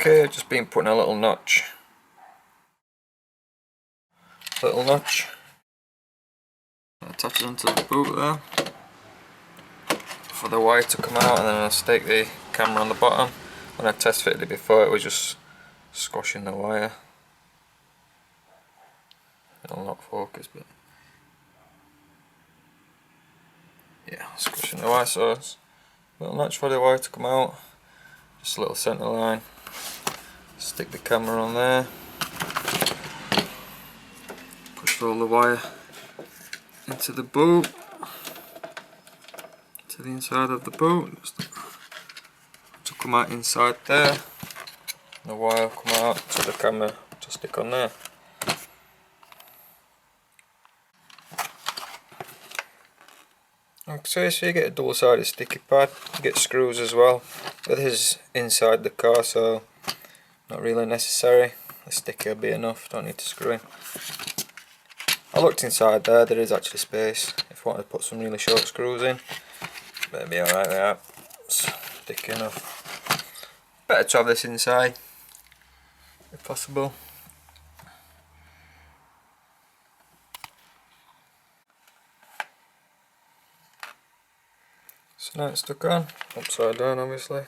Okay, I've just been putting a little notch. Attach it onto the boot there for the wire to come out, and then I'll stick the camera on the bottom. When I test fitted it before, it was just squashing the wire. It'll not focus, but yeah, squashing the wire. So it's a little notch for the wire to come out. Just a little centre line. Stick the camera on there. Push all the wire into the boot, to the inside of the boot, to come out inside there. The wire will come out to the camera to stick on there. Okay, so you get a double-sided sticky pad. You get screws as well, but this is inside the car, so not really necessary. The sticker will be enough, don't need to screw in. I looked inside there, there is actually space if I wanted to put some really short screws in, but it'll be alright with that. It's thick enough. Better to have this inside if possible. So now it's stuck on, upside down obviously.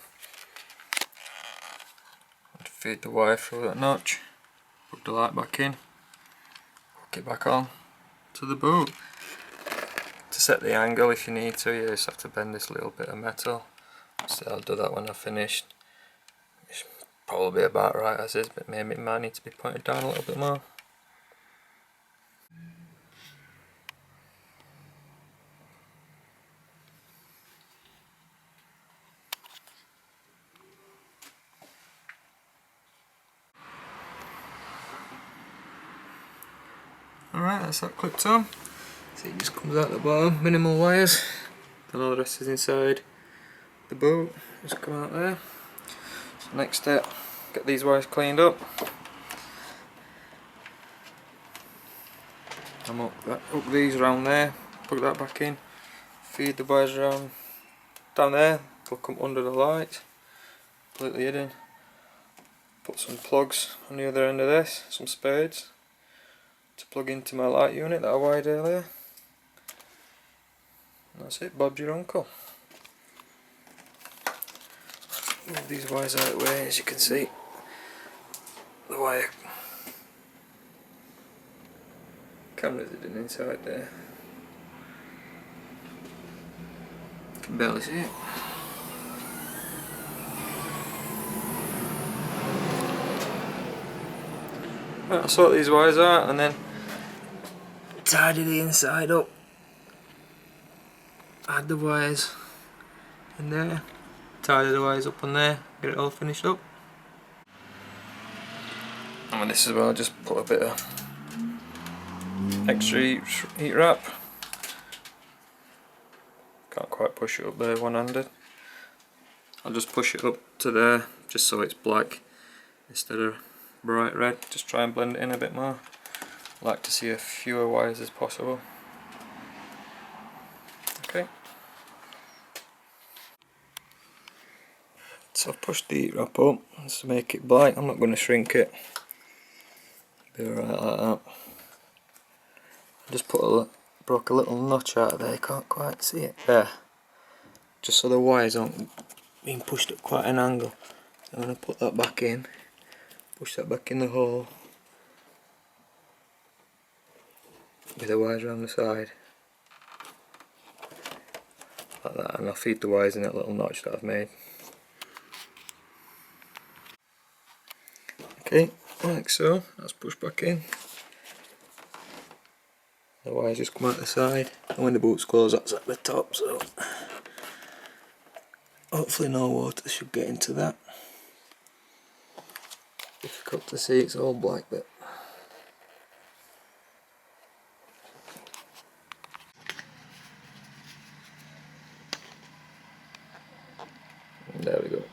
I'd feed the wire through that notch, put the light back in, hook it back on to the boot. To set the angle, if you need to, you just have to bend this little bit of metal. So I'll do that when I've finished. It's probably about right as is, but maybe it might need to be pointed down a little bit more. Alright, that's that clipped on. So it just comes out the bottom, minimal wires. Then all the rest is inside the boot. Just come out there. So next step, get these wires cleaned up. I'm hook these around there, plug that back in, feed the wires around down there, they'll come under the light, completely hidden. Put some plugs on the other end of this, some spades, to plug into my light unit that I wired earlier. And that's it, Bob's your uncle. Move these wires out of the way, as you can see. The wire camera's hidden inside there. You can barely see it. Right, I'll sort these wires out and then tidy the inside up. Add the wires in there, tidy the wires up on there, get it all finished up. And with this as well, I'll just put a bit of extra heat wrap. Can't quite push it up there one-handed. I'll just push it up to there, just so it's black instead of bright red. Just try and blend it in a bit more. I like to see as fewer wires as possible. Okay. So I've pushed the heat wrap up just to make it black. I'm not going to shrink it. Be alright like that. I just broke a little notch out of there. You can't quite see it there. Just so the wires aren't being pushed at quite an angle. So I'm going to put that back in. Push that back in the hole. With the wires around the side. Like that, and I'll feed the wires in that little notch that I've made. Okay, like so, that's pushed back in. The wires just come out the side, and when the boot's closed that's at the top, so hopefully no water should get into that. Difficult to see, it's all black, but there we go.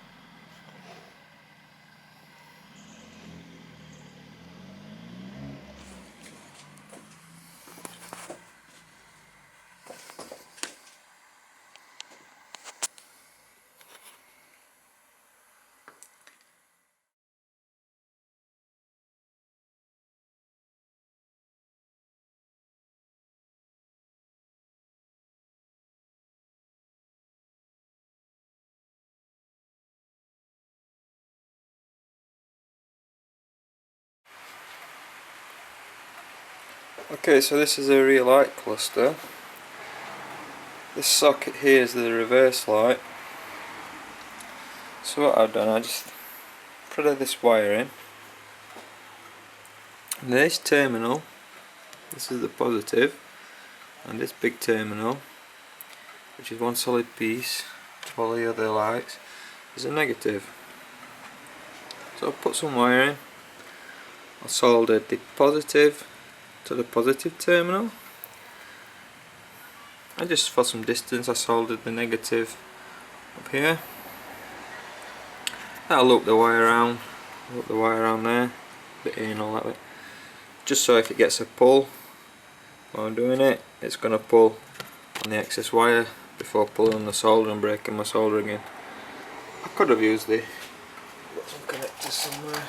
Okay, so this is a rear light cluster. This socket here is the reverse light. So what I've done, I just threaded this wire in. And this terminal, this is the positive, and this big terminal, which is one solid piece to all the other lights, is a negative. So I'll put some wire in. I soldered the positive to the positive terminal, and just for some distance I soldered the negative up here. I'll loop the wire around, there, bit in all that way, just so if it gets a pull while I'm doing it, it's going to pull on the excess wire before pulling on the solder and breaking my solder again. I could have used got some connectors somewhere.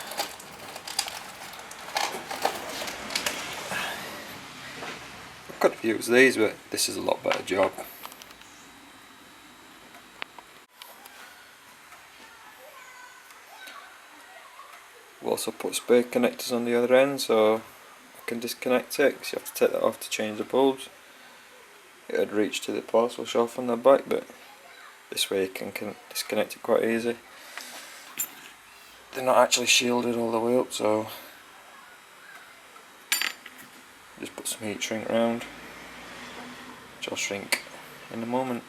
I could have used these, but this is a lot better job. I've also put spare connectors on the other end so I can disconnect it, because you have to take that off to change the bulbs. It would reach to the parcel shelf on the back, but this way you can disconnect it quite easy. They're not actually shielded all the way up, so just put some heat shrink round, which I'll shrink in a moment.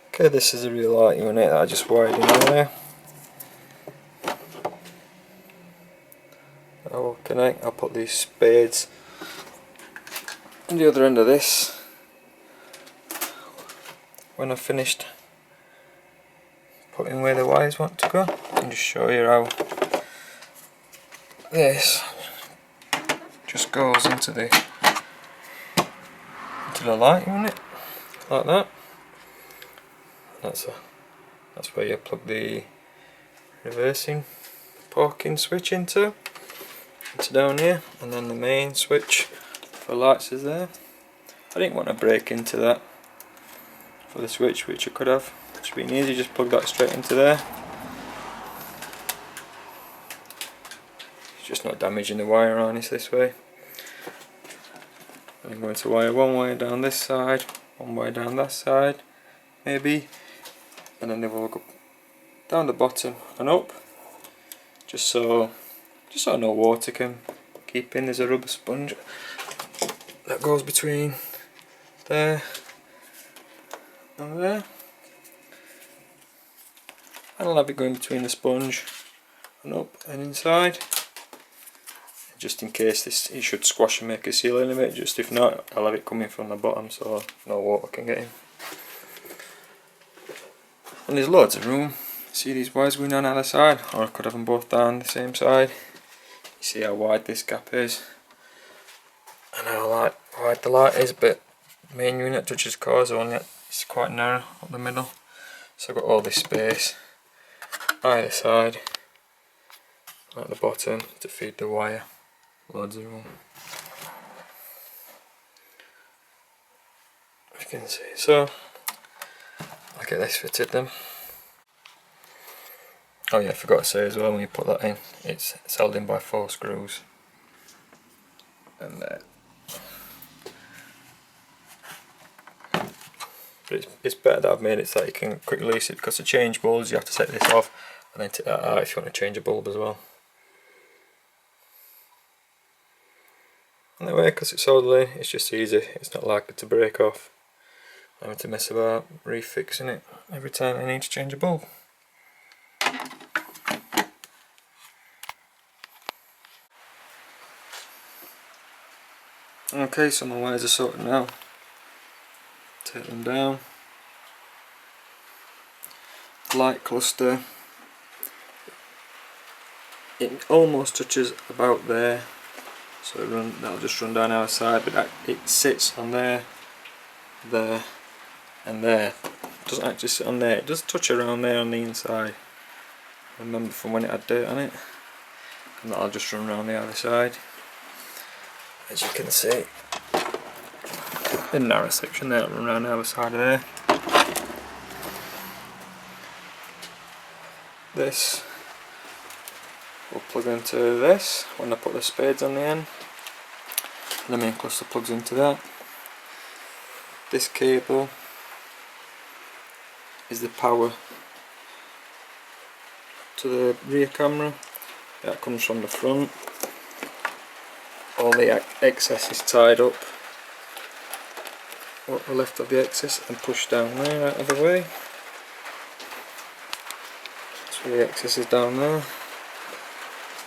Okay, this is a rear light unit that I just wired in there. I will connect. I'll put these spades on the other end of this when I've finished putting where the wires want to go, and just show you how this just goes into the light unit like that. That's where you plug the reversing parking switch into down here, and then the main switch for lights is there. I didn't want to break into that for the switch, which I could have. It's been easy, just plug that straight into there. It's just not damaging the wire harness this way. And I'm going to wire one wire down this side, one wire down that side, maybe, and then they will go down the bottom and up, just so no water can keep in. There's a rubber sponge that goes between there and there, and I'll have it going between the sponge and up and inside, just in case it should squash and make a seal in a bit. Just if not, I'll have it coming from the bottom so no water can get in. And there's loads of room. See these wires going on either side, or I could have them both down the same side. You see how wide this gap is and how wide the light is, but the main unit touches cores only, it's quite narrow up the middle. So I've got all this space either side at the bottom to feed the wire. Loads of room. As you can see, so I'll get this fitted then. Oh yeah, I forgot to say as well, when you put that in, it's held in by 4 screws. And but it's better that I've made it so that you can quickly release it, because to change bulbs you have to take this off and then take that out if you want to change a bulb as well. Anyway, because it's soldered in, it's just easy, it's not likely to break off. I'm having to mess about refixing it every time I need to change a bulb. Okay, so my wires are sorted now. Take them down. Light cluster, it almost touches about there, so that'll just run down our side, but it sits on there, there and there. It doesn't actually sit on there, it does touch around there on the inside. I remember from when it had dirt on it. And that'll just run around the other side. As you can see, the narrow section there will run around the other side of there. This will plug into this when I put the spades on the end. The main cluster plugs into that. This cable is the power to the rear camera. That comes from the front. All the excess is tied up, what we're left of the excess, and pushed down there out of the way. So the excess is down there.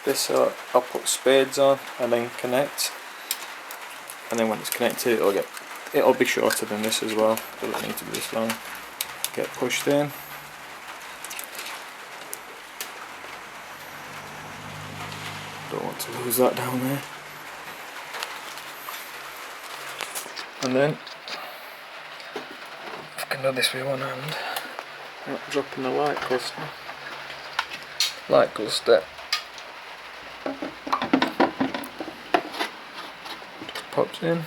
This I'll put spades on and then connect, and then when it's connected it'll be shorter than this as well. Doesn't need to be this long. Get pushed in. Don't want to lose that down there. And then if I can do this with one hand, not dropping the light cluster. Light cluster just pops in.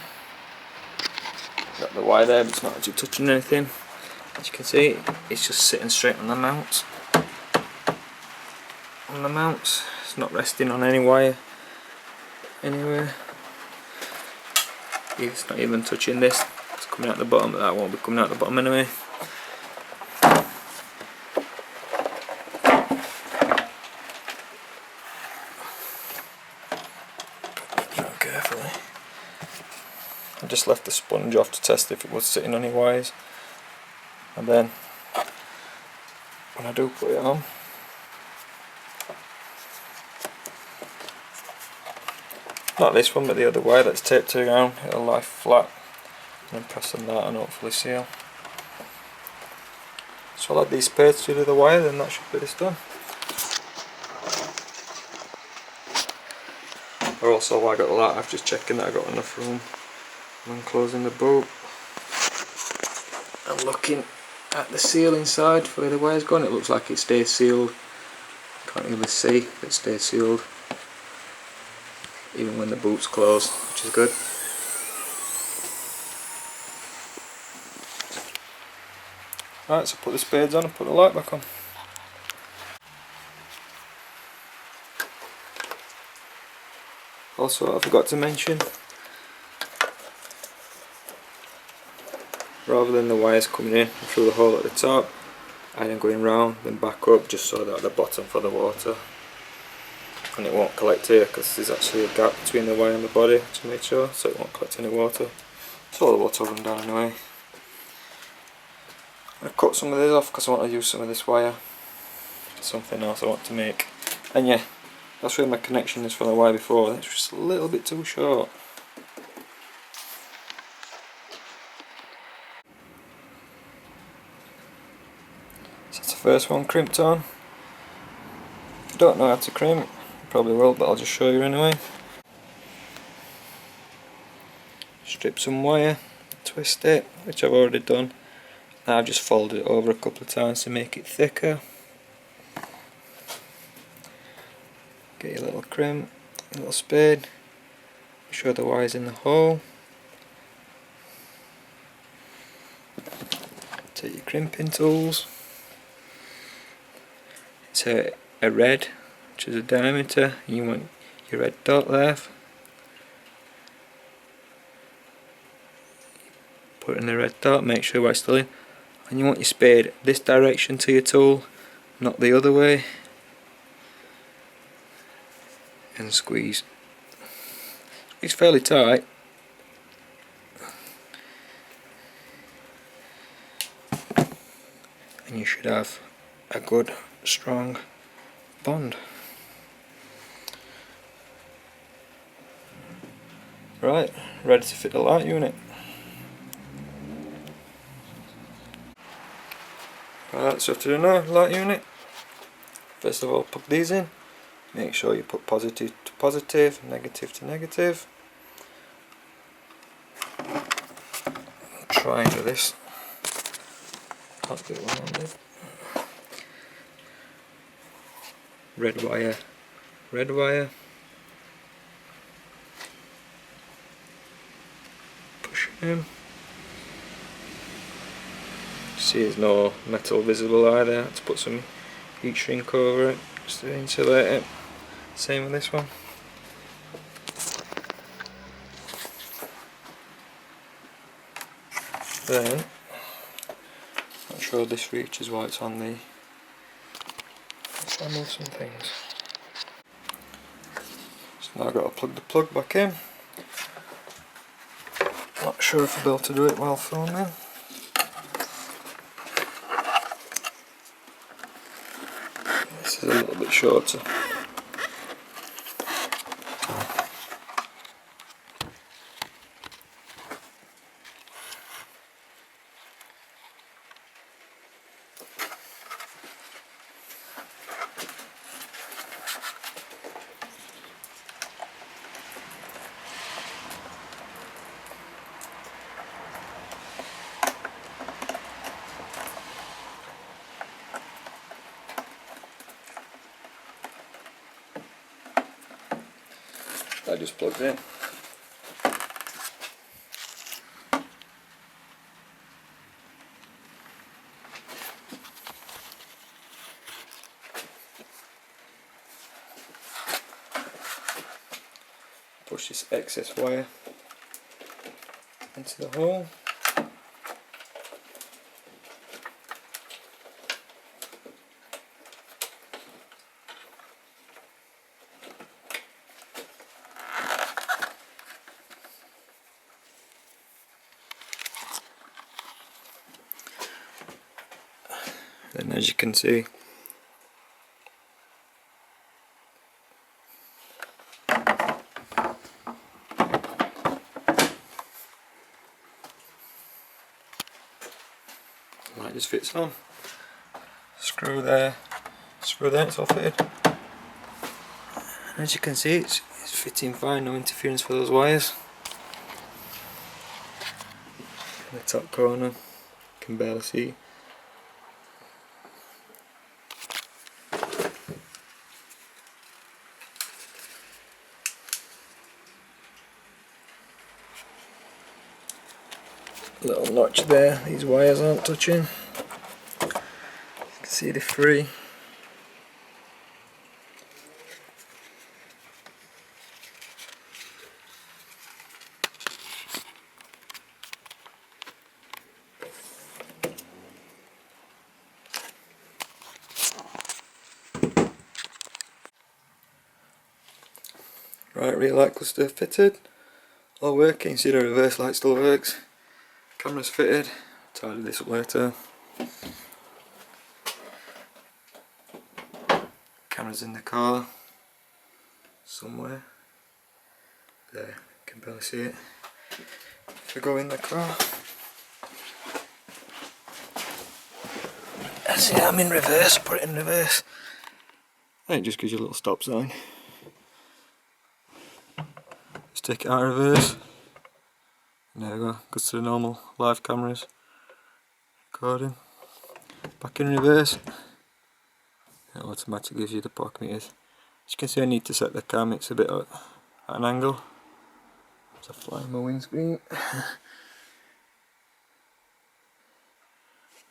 Got the wire there, but it's not actually touching anything. As you can see, it's just sitting straight on the mounts. It's not resting on any wire anywhere. It's not even touching this. It's coming out the bottom, but that won't be coming out the bottom anyway. Carefully. I just left the sponge off to test if it was sitting on any wires, and then when I do put it on, not this one but the other wire that's taped to the ground, it'll lie flat, and then press on that and hopefully seal. So I'll add these spades to the wire, then that should be this done. Also, while I got the light, I'm just checking that I got enough room when closing the boot. I'm looking at the seal inside for where the wire's gone. It looks like it stays sealed. Can't really see if it stays sealed even when the boot's closed, which is good. Right, so put the spades on and put the light back on. Also, I forgot to mention, rather than the wires coming in through the hole at the top, I am going round then back up just so that at the bottom for the water, and it won't collect here because there's actually a gap between the wire and the body to make sure, so it won't collect any water. So all the water will run down anyway. I cut some of this off because I want to use some of this wire for something else I want to make. And yeah, that's where my connection is for the wire before. It's just a little bit too short. So that's the first one crimped on. If you don't know how to crimp, you probably will, but I'll just show you anyway. Strip some wire, twist it, which I've already done. Now I've just folded it over a couple of times to make it thicker. Get your little crimp, a little spade, make sure the wire's in the hole. Take your crimping tools. It's a red, which is a diameter. You want your red dot there. Put in the red dot, make sure it's still in. And you want your spade this direction to your tool, not the other way. And squeeze. It's fairly tight. And you should have a good strong bond. Right, ready to fit the light unit. Right, so to do now, light unit. First of all, plug these in. Make sure you put positive to positive, negative to negative. Try and do this. Can't do it one-handed. Red wire, red wire. Push in. See, there's no metal visible either. I had to put some heat shrink over it just to insulate it. Same with this one. Then, not sure this reaches while it's on the. Let's remove some things. So now I've got to plug the plug back in. Not sure if I'll be able to do it while filming. This is a little bit shorter. That just plugs in. Push this excess wire into the hole. And as you can see, that just fits on. Screw there, it's all fitted. As you can see, it's fitting fine, no interference for those wires. In the top corner, you can barely see. Little notch there, these wires aren't touching. You can see they're free. Right, rear light cluster fitted, all working. See the reverse light still works. Camera's fitted, tidy this up later. Camera's in the car somewhere. There, you can barely see it. If we go in the car, see, I'm in reverse, put it in reverse. And it just gives you a little stop sign. Just take it out of reverse. And there we go, goes to the normal live cameras. Recording. Back in reverse. It automatically gives you the park meters. As you can see, I need to set the cam, it's a bit at an angle. So flying my windscreen.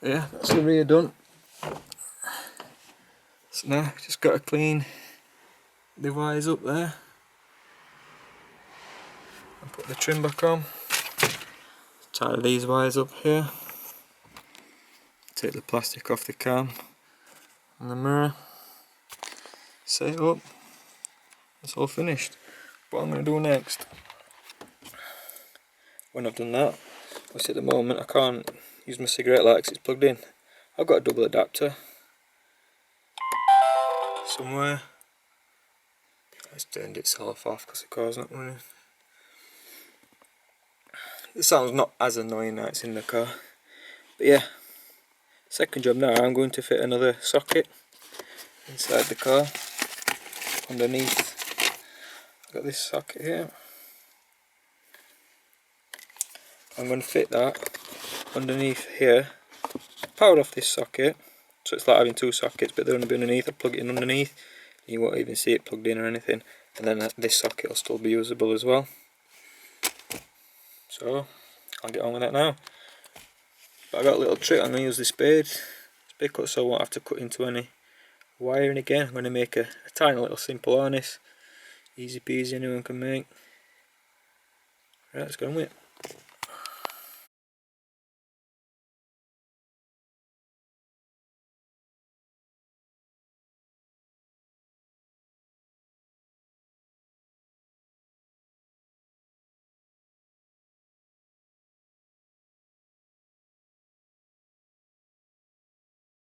Yeah, that's the rear done. So now just got to clean the wires up there and put the trim back on. Tie these wires up here. Take the plastic off the cam and the mirror. Set it up. It's all finished. What I'm going to do next, when I've done that, obviously at the moment I can't use my cigarette light because it's plugged in. I've got a double adapter somewhere. It's turned itself off because the car's not running. It sounds not as annoying now it's in the car. But yeah, second job now, I'm going to fit another socket inside the car underneath. I've got this socket here. I'm going to fit that underneath here, powered off this socket, so it's like having two sockets but they're going to be underneath. I'll plug it in underneath, you won't even see it plugged in or anything, and then this socket will still be usable as well. So I'll get on with that now. But I got a little trick, I'm going to use this spade cut so I won't have to cut into any wiring again. I'm going to make a tiny little simple harness, easy peasy, anyone can make. Right, let's go on with it.